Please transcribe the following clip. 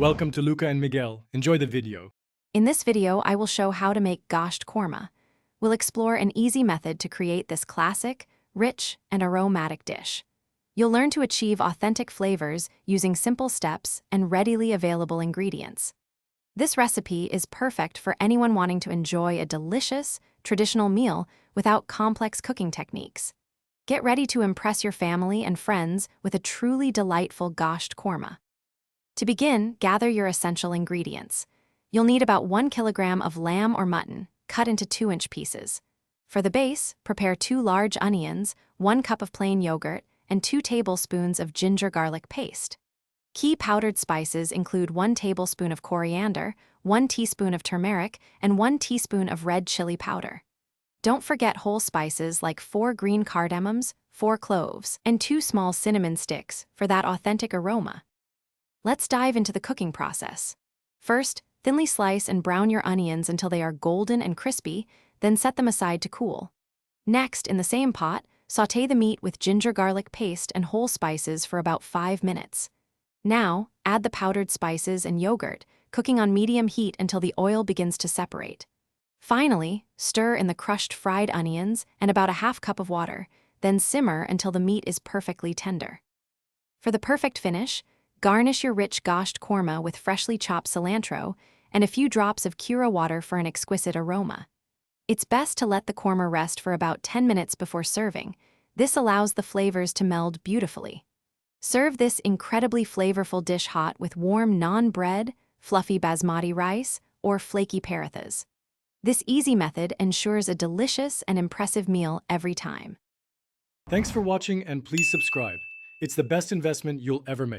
Welcome to Luca and Miguel. Enjoy the video. In this video, I will show how to make Gosht Korma. We'll explore an easy method to create this classic, rich, and aromatic dish. You'll learn to achieve authentic flavors using simple steps and readily available ingredients. This recipe is perfect for anyone wanting to enjoy a delicious, traditional meal without complex cooking techniques. Get ready to impress your family and friends with a truly delightful Gosht Korma. To begin, gather your essential ingredients. You'll need about 1 kilogram of lamb or mutton, cut into 2-inch pieces. For the base, prepare 2 large onions, 1 cup of plain yogurt, and 2 tablespoons of ginger-garlic paste. Key powdered spices include 1 tablespoon of coriander, 1 teaspoon of turmeric, and 1 teaspoon of red chili powder. Don't forget whole spices like 4 green cardamoms, 4 cloves, and 2 small cinnamon sticks for that authentic aroma. Let's dive into the cooking process. First, thinly slice and brown your onions until they are golden and crispy, then set them aside to cool. Next, in the same pot, sauté the meat with ginger-garlic paste and whole spices for about 5 minutes. Now, add the powdered spices and yogurt, cooking on medium heat until the oil begins to separate. Finally, stir in the crushed fried onions and about a half cup of water, then simmer until the meat is perfectly tender. For the perfect finish, garnish your rich Gosht Korma with freshly chopped cilantro and a few drops of Kura water for an exquisite aroma. It's best to let the korma rest for about 10 minutes before serving. This allows the flavors to meld beautifully. Serve this incredibly flavorful dish hot with warm naan bread, fluffy basmati rice, or flaky parathas. This easy method ensures a delicious and impressive meal every time. Thanks for watching and please subscribe. It's the best investment you'll ever make.